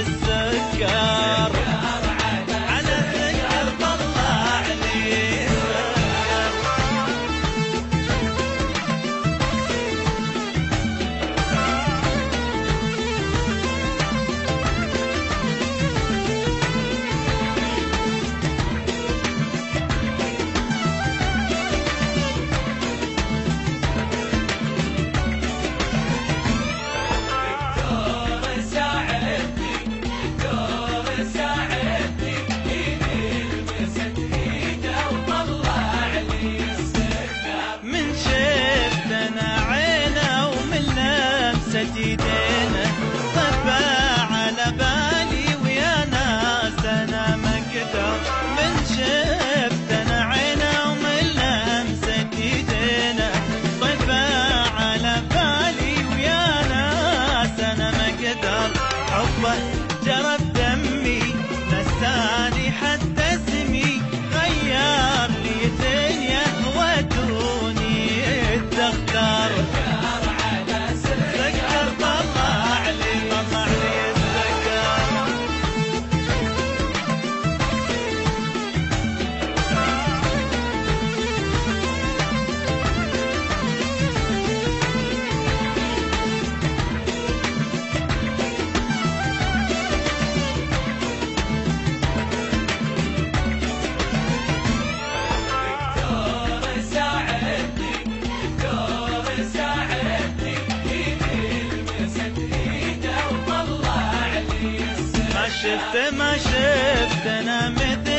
السكر على الذكر طلع لي السكر. ايدينا طفى على بالي ويا ناس انا ما اقدر، من شفت انا عينه ومن لمسة ايدينا طفى على بالي ويا ناس انا ما اقدر. حبه جرى بدمي نساني حتى اسمي، غير لي الدنيا ودوني الدختر. ما شفت انا مثل